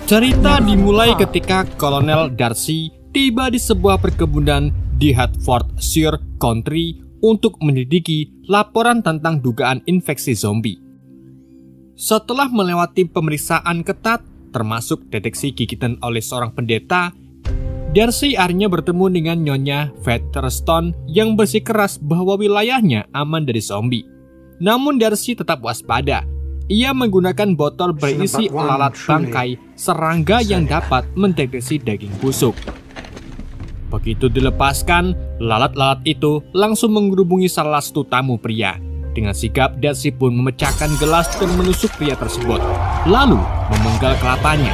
Cerita dimulai ketika Kolonel Darcy tiba di sebuah perkebunan di Hertfordshire Country untuk menyelidiki laporan tentang dugaan infeksi zombie. Setelah melewati pemeriksaan ketat, termasuk deteksi gigitan oleh seorang pendeta, Darcy akhirnya bertemu dengan Nyonya Featherstone yang bersikeras bahwa wilayahnya aman dari zombie. Namun Darcy tetap waspada. Ia menggunakan botol berisi lalat bangkai serangga yang dapat mendeteksi daging busuk. Begitu dilepaskan, lalat-lalat itu langsung mengerubungi salah satu tamu pria. Dengan sigap, Darcy pun memecahkan gelas dan menusuk pria tersebut, lalu memenggal kelapanya.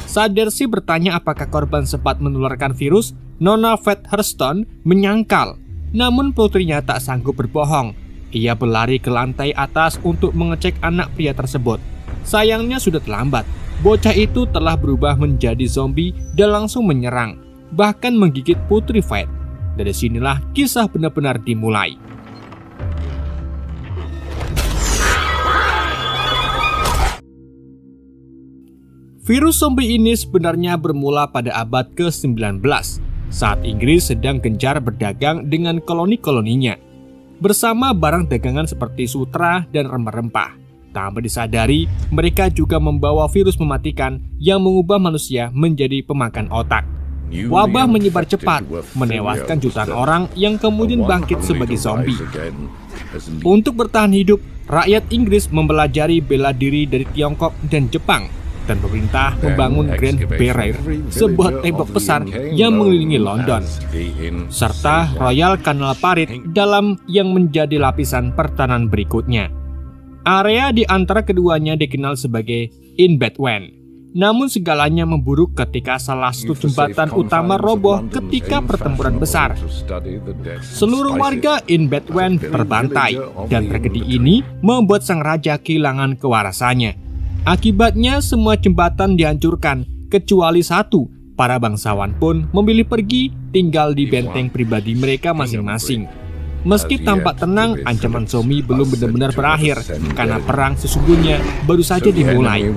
Saat Darcy bertanya apakah korban sempat menularkan virus, Nona Featherstone menyangkal. Namun putrinya tak sanggup berbohong. Ia berlari ke lantai atas untuk mengecek anak pria tersebut. Sayangnya sudah terlambat. Bocah itu telah berubah menjadi zombie dan langsung menyerang, bahkan menggigit putri Fate. Dari sinilah kisah benar-benar dimulai. Virus zombie ini sebenarnya bermula pada abad ke-19, saat Inggris sedang gencar berdagang dengan koloni-koloninya bersama barang dagangan seperti sutra dan rempah-rempah. Tanpa disadari, mereka juga membawa virus mematikan yang mengubah manusia menjadi pemakan otak. Wabah menyebar cepat, menewaskan jutaan orang yang kemudian bangkit sebagai zombie. Untuk bertahan hidup, rakyat Inggris mempelajari bela diri dari Tiongkok dan Jepang, dan pemerintah membangun Grand Barrier, sebuah tembok besar yang mengelilingi London, serta Royal Canal Parit dalam yang menjadi lapisan pertahanan berikutnya. Area di antara keduanya dikenal sebagai Inbatwen. Namun segalanya memburuk ketika salah satu jembatan utama roboh ketika pertempuran besar. Seluruh warga Inbatwen terbantai, dan tragedi ini membuat sang raja kehilangan kewarasannya. Akibatnya semua jembatan dihancurkan, kecuali satu. Para bangsawan pun memilih pergi tinggal di benteng pribadi mereka masing-masing. Meski tampak tenang, ancaman zombie belum benar-benar berakhir, karena perang sesungguhnya baru saja dimulai.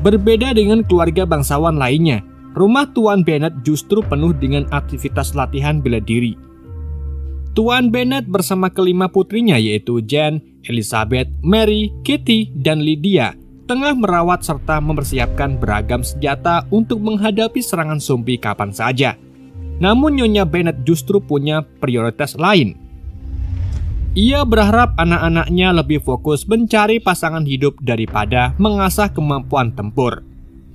Berbeda dengan keluarga bangsawan lainnya, rumah Tuan Bennet justru penuh dengan aktivitas latihan bela diri. Tuan Bennet bersama kelima putrinya yaitu Jane, Elizabeth, Mary, Kitty, dan Lydia tengah merawat serta mempersiapkan beragam senjata untuk menghadapi serangan zombie kapan saja. Namun Nyonya Bennet justru punya prioritas lain. Ia berharap anak-anaknya lebih fokus mencari pasangan hidup daripada mengasah kemampuan tempur.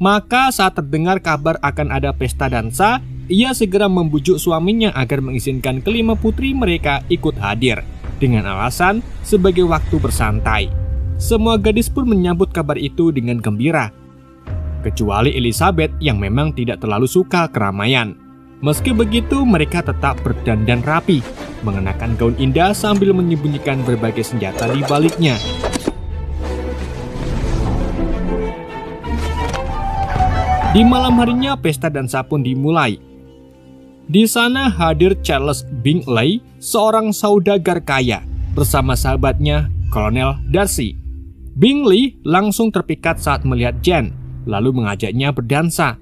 Maka saat terdengar kabar akan ada pesta dansa, ia segera membujuk suaminya agar mengizinkan kelima putri mereka ikut hadir, dengan alasan sebagai waktu bersantai. Semua gadis pun menyambut kabar itu dengan gembira, kecuali Elizabeth yang memang tidak terlalu suka keramaian. Meski begitu, mereka tetap berdandan rapi, mengenakan gaun indah sambil menyembunyikan berbagai senjata di baliknya. Di malam harinya, pesta dansa pun dimulai. Di sana hadir Charles Bingley, seorang saudagar kaya, bersama sahabatnya, Kolonel Darcy. Bingley langsung terpikat saat melihat Jane, lalu mengajaknya berdansa.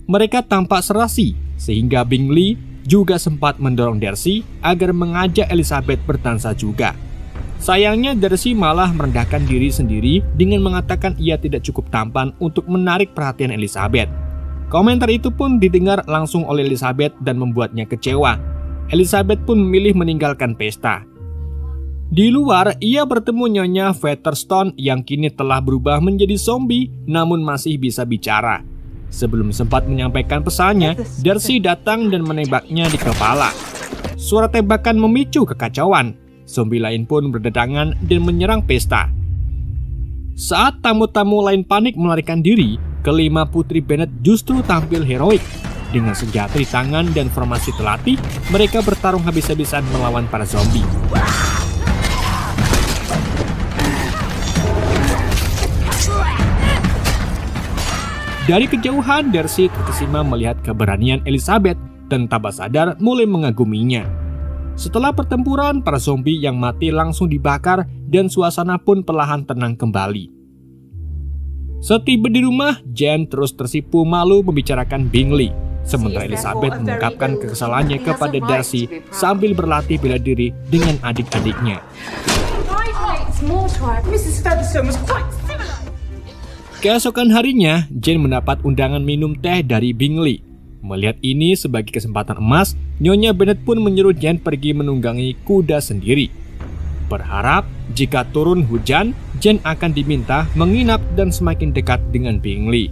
Mereka tampak serasi, sehingga Bingley juga sempat mendorong Darcy agar mengajak Elizabeth berdansa juga. Sayangnya Darcy malah merendahkan diri sendiri dengan mengatakan ia tidak cukup tampan untuk menarik perhatian Elizabeth. Komentar itu pun didengar langsung oleh Elizabeth dan membuatnya kecewa. Elizabeth pun memilih meninggalkan pesta. Di luar, ia bertemu Nyonya Featherstone yang kini telah berubah menjadi zombie namun masih bisa bicara. Sebelum sempat menyampaikan pesannya, Darcy datang dan menembaknya di kepala. Suara tembakan memicu kekacauan. Zombie lain pun berdatangan dan menyerang pesta. Saat tamu-tamu lain panik melarikan diri, kelima putri Bennet justru tampil heroik. Dengan senjata di tangan dan formasi terlatih, mereka bertarung habis-habisan melawan para zombie. Dari kejauhan, Darcy terkesima melihat keberanian Elizabeth dan tanpa sadar mulai mengaguminya. Setelah pertempuran, para zombie yang mati langsung dibakar dan suasana pun perlahan tenang kembali. Setiba di rumah, Jane terus tersipu malu membicarakan Bingley, sementara Elizabeth mengungkapkan kekesalannya kepada Darcy sambil berlatih bela diri dengan adik-adiknya. Keesokan harinya, Jane mendapat undangan minum teh dari Bingley. Melihat ini sebagai kesempatan emas, Nyonya Bennet pun menyuruh Jane pergi menunggangi kuda sendiri. Berharap jika turun hujan, Jane akan diminta menginap dan semakin dekat dengan Bingley.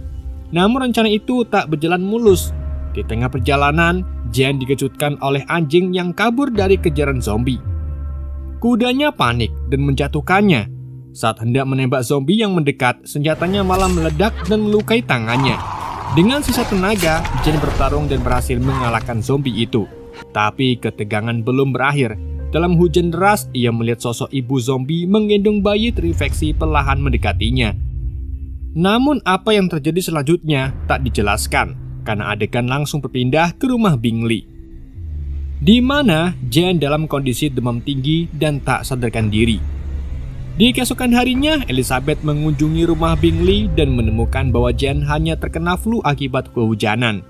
Namun rencana itu tak berjalan mulus. Di tengah perjalanan, Jane dikejutkan oleh anjing yang kabur dari kejaran zombie. Kudanya panik dan menjatuhkannya. Saat hendak menembak zombie yang mendekat, senjatanya malah meledak dan melukai tangannya. Dengan sisa tenaga, Jane bertarung dan berhasil mengalahkan zombie itu. Tapi ketegangan belum berakhir. Dalam hujan deras, ia melihat sosok ibu zombie menggendong bayi terinfeksi perlahan mendekatinya. Namun apa yang terjadi selanjutnya tak dijelaskan, karena adegan langsung berpindah ke rumah Bingley, di mana Jane dalam kondisi demam tinggi dan tak sadarkan diri. Di keesokan harinya, Elizabeth mengunjungi rumah Bingley dan menemukan bahwa Jane hanya terkena flu akibat kehujanan.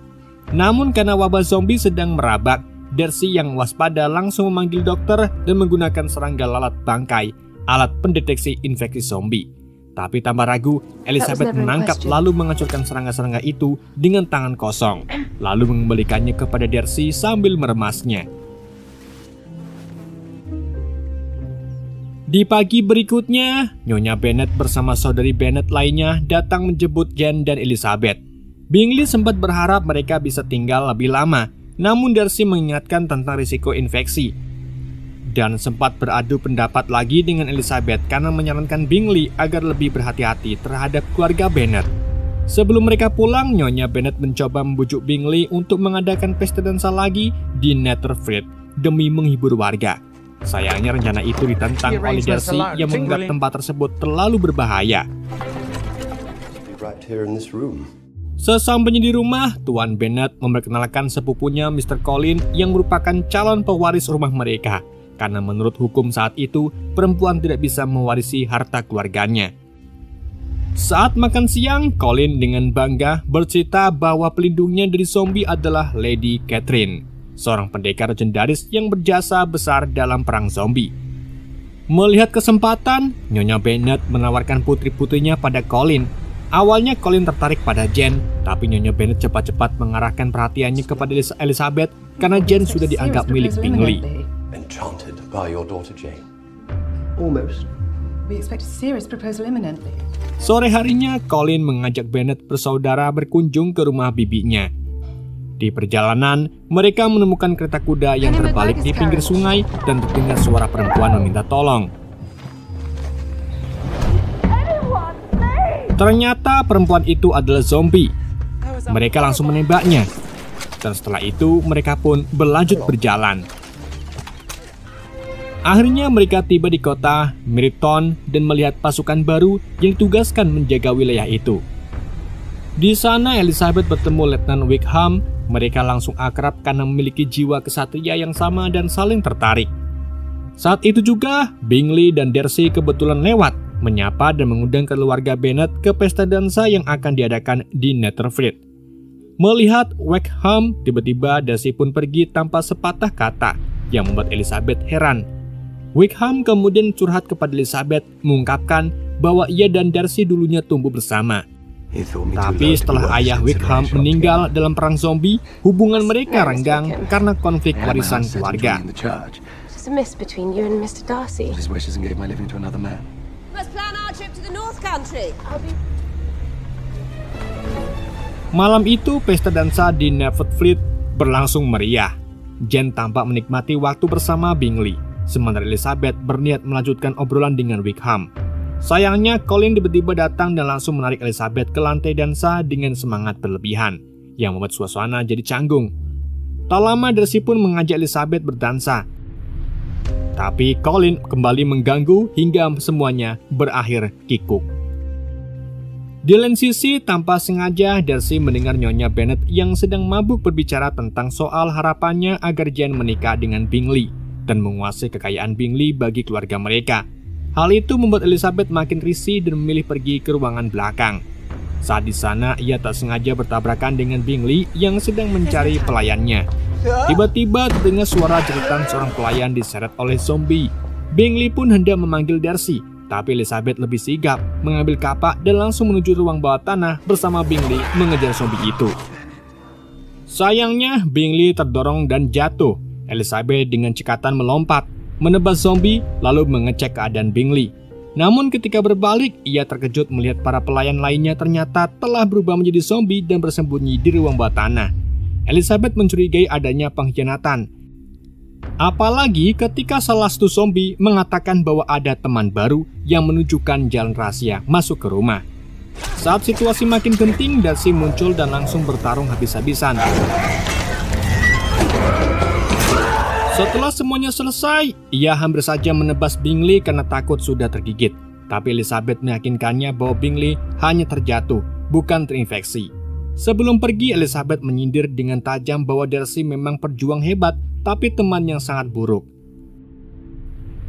Namun karena wabah zombie sedang merabak, Darcy yang waspada langsung memanggil dokter dan menggunakan serangga lalat bangkai, alat pendeteksi infeksi zombie. Tapi tanpa ragu, Elizabeth menangkap lalu menghancurkan serangga-serangga itu dengan tangan kosong, lalu mengembalikannya kepada Darcy sambil meremasnya. Di pagi berikutnya, Nyonya Bennet bersama saudari Bennet lainnya datang menjemput Jane dan Elizabeth. Bingley sempat berharap mereka bisa tinggal lebih lama, namun Darcy mengingatkan tentang risiko infeksi. Dan sempat beradu pendapat lagi dengan Elizabeth karena menyarankan Bingley agar lebih berhati-hati terhadap keluarga Bennet. Sebelum mereka pulang, Nyonya Bennet mencoba membujuk Bingley untuk mengadakan pesta dansa lagi di Netherfield demi menghibur warga. Sayangnya rencana itu ditentang oleh Darcy yang menganggap tempat tersebut terlalu berbahaya. Sesampainya di rumah, Tuan Bennet memperkenalkan sepupunya Mr. Colin yang merupakan calon pewaris rumah mereka. Karena menurut hukum saat itu, perempuan tidak bisa mewarisi harta keluarganya. Saat makan siang, Colin dengan bangga bercerita bahwa pelindungnya dari zombie adalah Lady Catherine, seorang pendekar legendaris yang berjasa besar dalam perang zombie. Melihat kesempatan, Nyonya Bennet menawarkan putri-putrinya pada Colin. Awalnya Colin tertarik pada Jane, tapi Nyonya Bennet cepat-cepat mengarahkan perhatiannya kepada Elizabeth karena Jane sudah dianggap milik Bingley. Enchanted by your daughter Jane. Almost. We expect a serious proposal imminently. Sore harinya, Colin mengajak Bennet bersaudara berkunjung ke rumah bibinya. Di perjalanan, mereka menemukan kereta kuda yang terbalik di pinggir sungai dan terdengar suara perempuan meminta tolong. Ternyata perempuan itu adalah zombie. Mereka langsung menembaknya. Dan setelah itu, mereka pun berlanjut berjalan. Akhirnya mereka tiba di kota Meryton dan melihat pasukan baru yang ditugaskan menjaga wilayah itu. Di sana Elizabeth bertemu Letnan Wickham. Mereka langsung akrab karena memiliki jiwa kesatria yang sama dan saling tertarik. Saat itu juga Bingley dan Darcy kebetulan lewat, menyapa dan mengundang keluarga Bennet ke pesta dansa yang akan diadakan di Netherfield. Melihat Wickham, tiba-tiba Darcy pun pergi tanpa sepatah kata yang membuat Elizabeth heran. Wickham kemudian curhat kepada Elizabeth, mengungkapkan bahwa ia dan Darcy dulunya tumbuh bersama. Tapi setelah ayah Wickham meninggal dalam perang zombie, hubungan mereka renggang karena konflik warisan keluarga. Malam itu, pesta dansa di Netherfield berlangsung meriah. Jane tampak menikmati waktu bersama Bingley, sementara Elizabeth berniat melanjutkan obrolan dengan Wickham. Sayangnya, Colin tiba-tiba datang dan langsung menarik Elizabeth ke lantai dansa dengan semangat berlebihan, yang membuat suasana jadi canggung. Tak lama, Darcy pun mengajak Elizabeth berdansa. Tapi Colin kembali mengganggu hingga semuanya berakhir kikuk. Di lain sisi, tanpa sengaja Darcy mendengar Nyonya Bennet yang sedang mabuk berbicara tentang soal harapannya agar Jane menikah dengan Bingley. dan menguasai kekayaan Bingley bagi keluarga mereka. Hal itu membuat Elizabeth makin risih dan memilih pergi ke ruangan belakang. Saat di sana, ia tak sengaja bertabrakan dengan Bingley yang sedang mencari pelayannya. Tiba-tiba terdengar suara jeritan seorang pelayan diseret oleh zombie. Bingley pun hendak memanggil Darcy, tapi Elizabeth lebih sigap, mengambil kapak dan langsung menuju ruang bawah tanah bersama Bingley mengejar zombie itu. Sayangnya, Bingley terdorong dan jatuh. Elizabeth dengan cekatan melompat, menebas zombie, lalu mengecek keadaan Bingley. Namun ketika berbalik, ia terkejut melihat para pelayan lainnya ternyata telah berubah menjadi zombie dan bersembunyi di ruang bawah tanah. Elizabeth mencurigai adanya pengkhianatan. Apalagi ketika salah satu zombie mengatakan bahwa ada teman baru yang menunjukkan jalan rahasia masuk ke rumah. Saat situasi makin genting, Darcy muncul dan langsung bertarung habis-habisan. Setelah semuanya selesai, ia hampir saja menebas Bingley karena takut sudah tergigit. Tapi Elizabeth meyakinkannya bahwa Bingley hanya terjatuh, bukan terinfeksi. Sebelum pergi, Elizabeth menyindir dengan tajam bahwa Darcy memang pejuang hebat, tapi teman yang sangat buruk.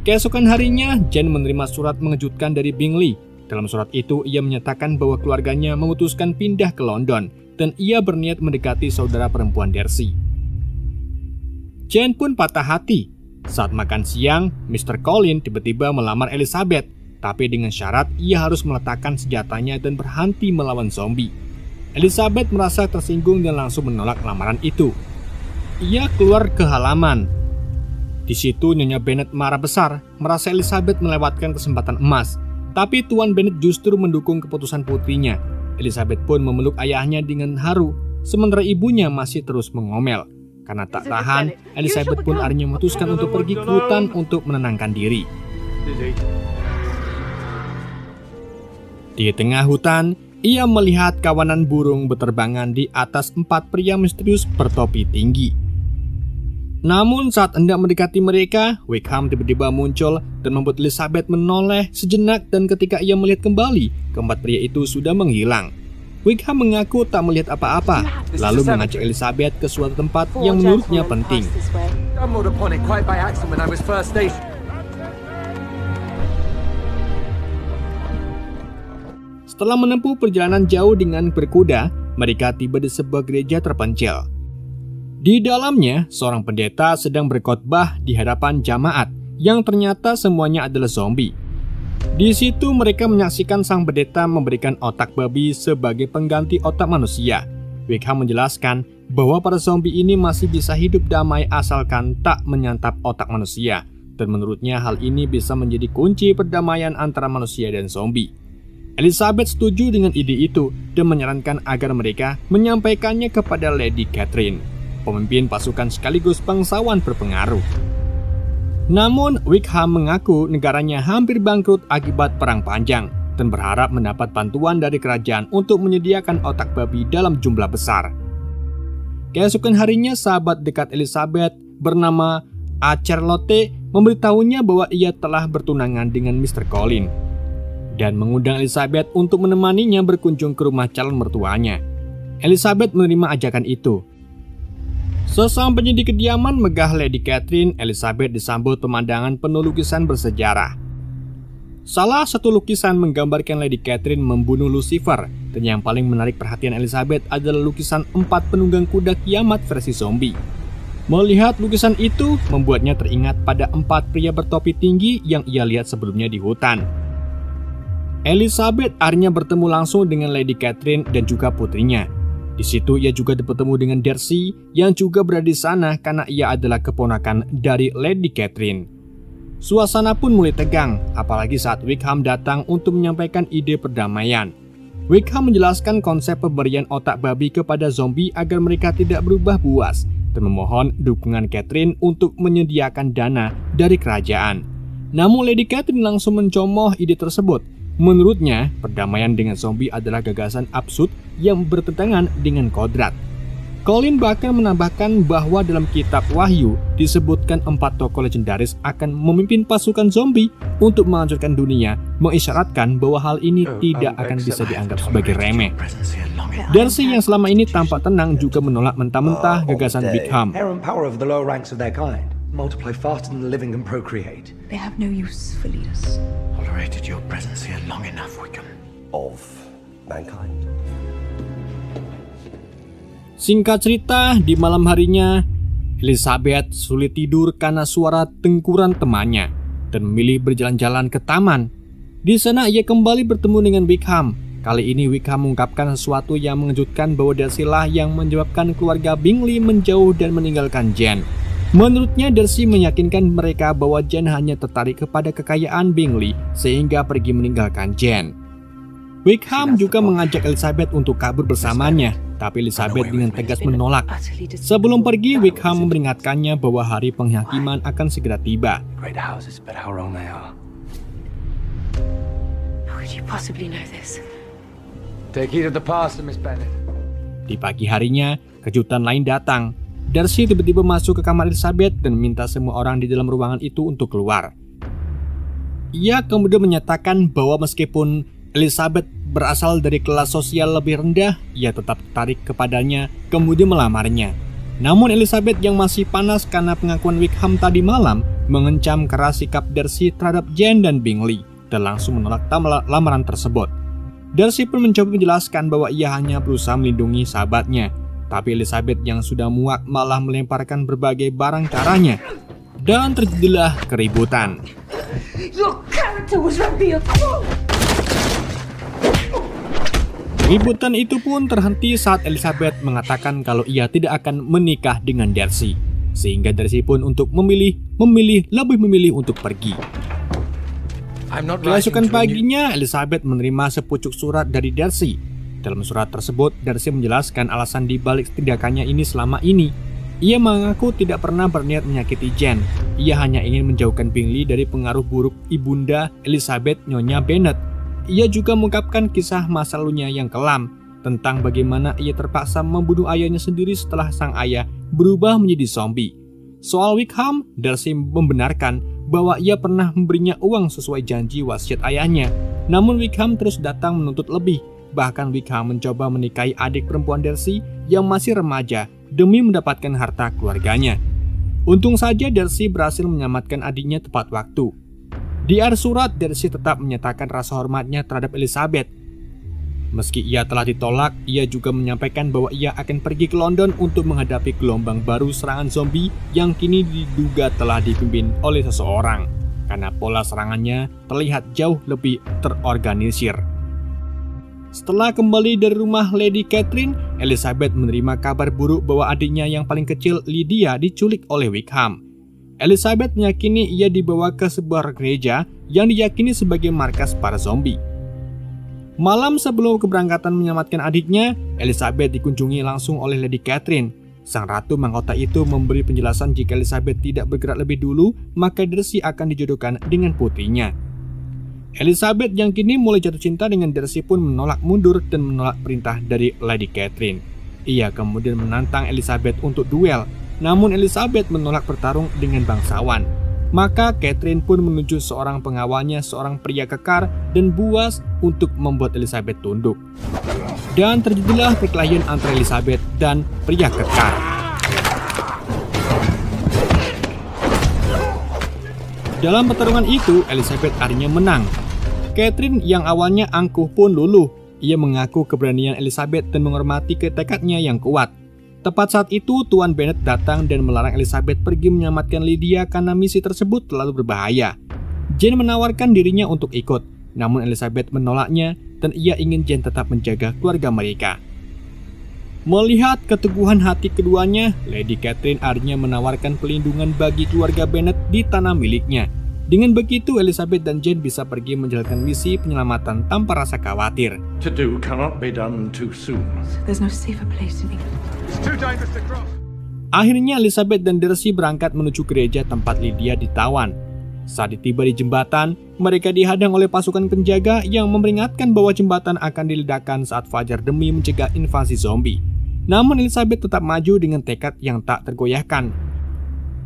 Keesokan harinya, Jane menerima surat mengejutkan dari Bingley. Dalam surat itu, ia menyatakan bahwa keluarganya memutuskan pindah ke London, dan ia berniat mendekati saudara perempuan Darcy. Jane pun patah hati. Saat makan siang, Mr. Colin tiba-tiba melamar Elizabeth, tapi dengan syarat ia harus meletakkan senjatanya dan berhenti melawan zombie. Elizabeth merasa tersinggung dan langsung menolak lamaran itu. Ia keluar ke halaman. Di situ Nyonya Bennet marah besar, merasa Elizabeth melewatkan kesempatan emas. Tapi Tuan Bennet justru mendukung keputusan putrinya. Elizabeth pun memeluk ayahnya dengan haru, sementara ibunya masih terus mengomel. Karena tak tahan, Elizabeth pun akhirnya memutuskan untuk pergi ke hutan untuk menenangkan diri. Di tengah hutan, ia melihat kawanan burung berterbangan di atas 4 pria misterius bertopi tinggi. Namun saat hendak mendekati mereka, Wickham tiba-tiba muncul dan membuat Elizabeth menoleh sejenak, dan ketika ia melihat kembali, keempat pria itu sudah menghilang. Wickham mengaku tak melihat apa-apa, lalu mengajak Elizabeth ke suatu tempat yang menurutnya penting. Setelah menempuh perjalanan jauh dengan berkuda, mereka tiba di sebuah gereja terpencil. Di dalamnya, seorang pendeta sedang berkhotbah di hadapan jamaat yang ternyata semuanya adalah zombie. Di situ mereka menyaksikan sang pendeta memberikan otak babi sebagai pengganti otak manusia. Wickham menjelaskan bahwa para zombie ini masih bisa hidup damai asalkan tak menyantap otak manusia, dan menurutnya hal ini bisa menjadi kunci perdamaian antara manusia dan zombie. Elizabeth setuju dengan ide itu dan menyarankan agar mereka menyampaikannya kepada Lady Catherine, pemimpin pasukan sekaligus bangsawan berpengaruh. Namun, Wickham mengaku negaranya hampir bangkrut akibat perang panjang dan berharap mendapat bantuan dari kerajaan untuk menyediakan otak babi dalam jumlah besar. Keesokan harinya, sahabat dekat Elizabeth bernama A. Charlotte memberitahunya bahwa ia telah bertunangan dengan Mr. Colin dan mengundang Elizabeth untuk menemaninya berkunjung ke rumah calon mertuanya. Elizabeth menerima ajakan itu. Sesampainya di kediaman megah Lady Catherine, Elizabeth disambut pemandangan penuh lukisan bersejarah. Salah satu lukisan menggambarkan Lady Catherine membunuh Lucifer, dan yang paling menarik perhatian Elizabeth adalah lukisan 4 penunggang kuda kiamat versi zombie. Melihat lukisan itu membuatnya teringat pada 4 pria bertopi tinggi yang ia lihat sebelumnya di hutan. Elizabeth akhirnya bertemu langsung dengan Lady Catherine dan juga putrinya. Di situ ia juga bertemu dengan Darcy yang juga berada di sana karena ia adalah keponakan dari Lady Catherine. Suasana pun mulai tegang, apalagi saat Wickham datang untuk menyampaikan ide perdamaian. Wickham menjelaskan konsep pemberian otak babi kepada zombie agar mereka tidak berubah buas dan memohon dukungan Catherine untuk menyediakan dana dari kerajaan. Namun Lady Catherine langsung mencomoh ide tersebut. Menurutnya, perdamaian dengan zombie adalah gagasan absurd yang bertentangan dengan kodrat. Colin bahkan menambahkan bahwa dalam kitab Wahyu disebutkan 4 tokoh legendaris akan memimpin pasukan zombie untuk menghancurkan dunia, mengisyaratkan bahwa hal ini tidak akan bisa dianggap sebagai remeh. Darcy yang selama ini tampak tenang juga menolak mentah-mentah gagasan Wickham. multiply faster than the living can procreate. They have no use for leaders. Tolerated your presence here long enough, Wickham. Of mankind. Singkat cerita, di malam harinya, Elizabeth sulit tidur karena suara tengkuran temannya dan memilih berjalan-jalan ke taman. Di sana ia kembali bertemu dengan Wickham. Kali ini Wickham mengungkapkan sesuatu yang mengejutkan bahwa Darcy lah yang menyebabkan keluarga Bingley menjauh dan meninggalkan Jane. Menurutnya, Darcy meyakinkan mereka bahwa Jane hanya tertarik kepada kekayaan Bingley sehingga pergi meninggalkan Jane. Wickham juga mengajak Elizabeth untuk kabur bersamanya, tapi Elizabeth dengan tegas menolak. Sebelum pergi, Wickham memperingatkannya bahwa hari penghakiman akan segera tiba. Great houses, but how wrong they are. How could you possibly know this? Take heed of the past, Miss Bennet. Di pagi harinya, kejutan lain datang. Darcy tiba-tiba masuk ke kamar Elizabeth dan meminta semua orang di dalam ruangan itu untuk keluar. Ia kemudian menyatakan bahwa meskipun Elizabeth berasal dari kelas sosial lebih rendah, ia tetap tertarik kepadanya, kemudian melamarnya. Namun Elizabeth yang masih panas karena pengakuan Wickham tadi malam, mengencam keras sikap Darcy terhadap Jane dan Bingley, dan langsung menolak lamaran tersebut. Darcy pun mencoba menjelaskan bahwa ia hanya berusaha melindungi sahabatnya, tapi Elizabeth yang sudah muak malah melemparkan berbagai barang caranya, dan terjadilah keributan. Your character was revealed. Keributan itu pun terhenti saat Elizabeth mengatakan kalau ia tidak akan menikah dengan Darcy, sehingga Darcy pun untuk lebih memilih untuk pergi. Keesokan paginya, Elizabeth menerima sepucuk surat dari Darcy. Dalam surat tersebut, Darcy menjelaskan alasan dibalik tindakannya ini selama ini. Ia mengaku tidak pernah berniat menyakiti Jane. Ia hanya ingin menjauhkan Bingley dari pengaruh buruk ibunda Elizabeth, Nyonya Bennet. Ia juga mengungkapkan kisah masa lalunya yang kelam, tentang bagaimana ia terpaksa membunuh ayahnya sendiri setelah sang ayah berubah menjadi zombie. Soal Wickham, Darcy membenarkan bahwa ia pernah memberinya uang sesuai janji wasiat ayahnya. Namun Wickham terus datang menuntut lebih. Bahkan Wickham mencoba menikahi adik perempuan Darcy yang masih remaja demi mendapatkan harta keluarganya. Untung saja Darcy berhasil menyelamatkan adiknya tepat waktu. Di akhir surat, Darcy tetap menyatakan rasa hormatnya terhadap Elizabeth. Meski ia telah ditolak, ia juga menyampaikan bahwa ia akan pergi ke London untuk menghadapi gelombang baru serangan zombie yang kini diduga telah dipimpin oleh seseorang, karena pola serangannya terlihat jauh lebih terorganisir. Setelah kembali dari rumah Lady Catherine, Elizabeth menerima kabar buruk bahwa adiknya yang paling kecil, Lydia, diculik oleh Wickham. Elizabeth meyakini ia dibawa ke sebuah gereja yang diyakini sebagai markas para zombie. Malam sebelum keberangkatan menyelamatkan adiknya, Elizabeth dikunjungi langsung oleh Lady Catherine. Sang ratu mahkota itu memberi penjelasan jika Elizabeth tidak bergerak lebih dulu, maka Darcy akan dijodohkan dengan putrinya. Elizabeth yang kini mulai jatuh cinta dengan Darcy pun menolak mundur dan menolak perintah dari Lady Catherine. Ia kemudian menantang Elizabeth untuk duel, namun Elizabeth menolak bertarung dengan bangsawan. Maka Catherine pun menunjuk seorang pengawalnya, seorang pria kekar dan buas, untuk membuat Elizabeth tunduk. Dan terjadilah perkelahian antara Elizabeth dan pria kekar. Dalam pertarungan itu, Elizabeth akhirnya menang. Catherine yang awalnya angkuh pun luluh. Ia mengaku keberanian Elizabeth dan menghormati tekadnya yang kuat. Tepat saat itu, Tuan Bennet datang dan melarang Elizabeth pergi menyelamatkan Lydia karena misi tersebut terlalu berbahaya. Jane menawarkan dirinya untuk ikut, namun Elizabeth menolaknya dan ia ingin Jane tetap menjaga keluarga mereka. Melihat keteguhan hati keduanya, Lady Catherine akhirnya menawarkan pelindungan bagi keluarga Bennet di tanah miliknya. Dengan begitu, Elizabeth dan Jane bisa pergi menjalankan misi penyelamatan tanpa rasa khawatir. To do cannot be done too soon. There's no safer place in England. It's too dangerous to cross. Akhirnya Elizabeth dan Darcy berangkat menuju gereja tempat Lydia ditawan. Saat tiba di jembatan, mereka dihadang oleh pasukan penjaga yang memperingatkan bahwa jembatan akan diledakkan saat fajar demi mencegah invasi zombie. Namun Elizabeth tetap maju dengan tekad yang tak tergoyahkan.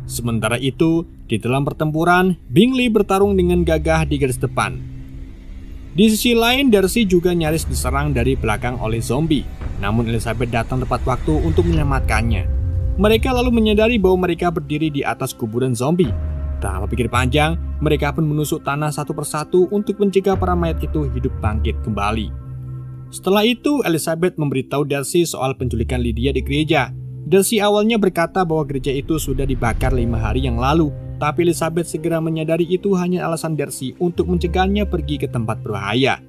Sementara itu, di dalam pertempuran, Bingley bertarung dengan gagah di garis depan. Di sisi lain, Darcy juga nyaris diserang dari belakang oleh zombie. Namun Elizabeth datang tepat waktu untuk menyelamatkannya. Mereka lalu menyadari bahwa mereka berdiri di atas kuburan zombie. Tanpa pikir panjang, mereka pun menusuk tanah satu persatu untuk mencegah para mayat itu hidup bangkit kembali. Setelah itu, Elizabeth memberitahu Darcy soal penculikan Lydia di gereja. Darcy awalnya berkata bahwa gereja itu sudah dibakar 5 hari yang lalu, tapi Elizabeth segera menyadari itu hanya alasan Darcy untuk mencegahnya pergi ke tempat berbahaya.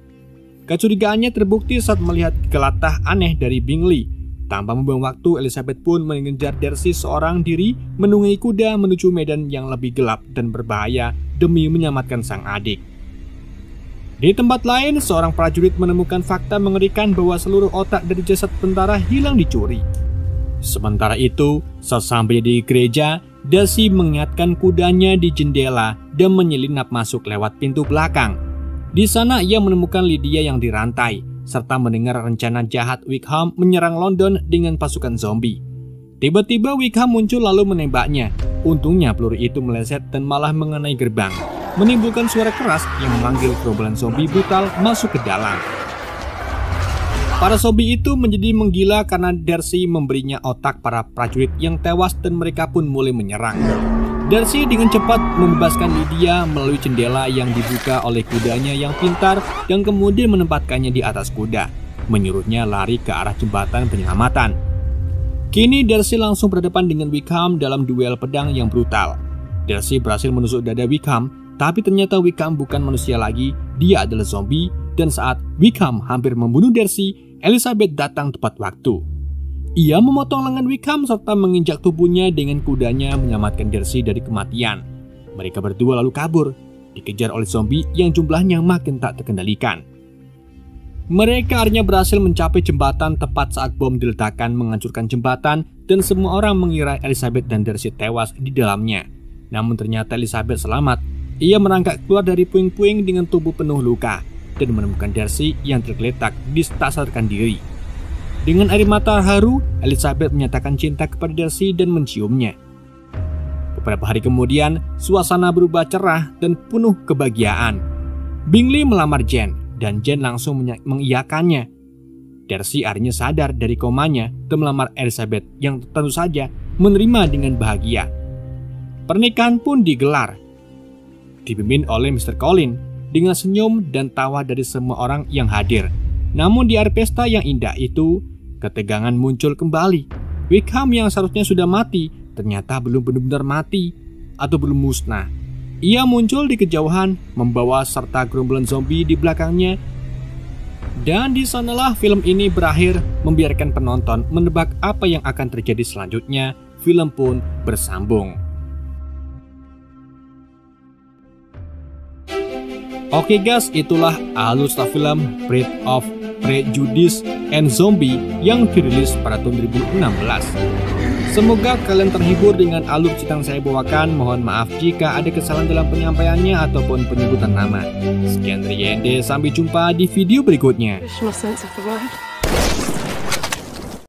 Kecurigaannya terbukti saat melihat gelatah aneh dari Bingley. Tanpa membuang waktu, Elizabeth pun mengejar Darcy seorang diri menunggangi kuda menuju medan yang lebih gelap dan berbahaya demi menyelamatkan sang adik. Di tempat lain, seorang prajurit menemukan fakta mengerikan bahwa seluruh otak dari jasad tentara hilang dicuri. Sementara itu, sesampai di gereja, Darcy mengingatkan kudanya di jendela dan menyelinap masuk lewat pintu belakang. Di sana ia menemukan Lydia yang dirantai, serta mendengar rencana jahat Wickham menyerang London dengan pasukan zombie. Tiba-tiba Wickham muncul lalu menembaknya. Untungnya peluru itu meleset dan malah mengenai gerbang, menimbulkan suara keras yang memanggil gerombolan zombie brutal masuk ke dalam. Para zombie itu menjadi menggila karena Darcy memberinya otak para prajurit yang tewas dan mereka pun mulai menyerang. Darcy dengan cepat membebaskan Lydia melalui jendela yang dibuka oleh kudanya yang pintar dan kemudian menempatkannya di atas kuda, menyuruhnya lari ke arah jembatan penyelamatan. Kini Darcy langsung berhadapan dengan Wickham dalam duel pedang yang brutal. Darcy berhasil menusuk dada Wickham, tapi ternyata Wickham bukan manusia lagi, dia adalah zombie, dan saat Wickham hampir membunuh Darcy, Elizabeth datang tepat waktu. Ia memotong lengan Wickham serta menginjak tubuhnya dengan kudanya menyelamatkan Darcy dari kematian. Mereka berdua lalu kabur, dikejar oleh zombie yang jumlahnya makin tak terkendalikan. Mereka akhirnya berhasil mencapai jembatan tepat saat bom diletakkan menghancurkan jembatan dan semua orang mengira Elizabeth dan Darcy tewas di dalamnya. Namun ternyata Elizabeth selamat. Ia merangkak keluar dari puing-puing dengan tubuh penuh luka dan menemukan Darcy yang tergeletak distasarkan diri. Dengan air mata haru, Elizabeth menyatakan cinta kepada Darcy dan menciumnya. Beberapa hari kemudian, suasana berubah cerah dan penuh kebahagiaan. Bingley melamar Jane, dan Jane langsung mengiyakannya. Darcy akhirnya sadar dari komanya dan melamar Elizabeth yang tentu saja menerima dengan bahagia. Pernikahan pun digelar, dipimpin oleh Mr. Collins dengan senyum dan tawa dari semua orang yang hadir. Namun di akhir pesta yang indah itu, ketegangan muncul kembali. Wickham yang seharusnya sudah mati, ternyata belum benar-benar mati atau belum musnah. Ia muncul di kejauhan, membawa serta gerombolan zombie di belakangnya. Dan di sanalah film ini berakhir, membiarkan penonton menebak apa yang akan terjadi selanjutnya. Film pun bersambung. Oke guys, itulah alur cerita film Pride of Prejudice and Zombie yang dirilis pada tahun 2016. Semoga kalian terhibur dengan alur cerita yang saya bawakan. Mohon maaf jika ada kesalahan dalam penyampaiannya ataupun penyebutan nama. Sekian dari YND, sampai jumpa di video berikutnya.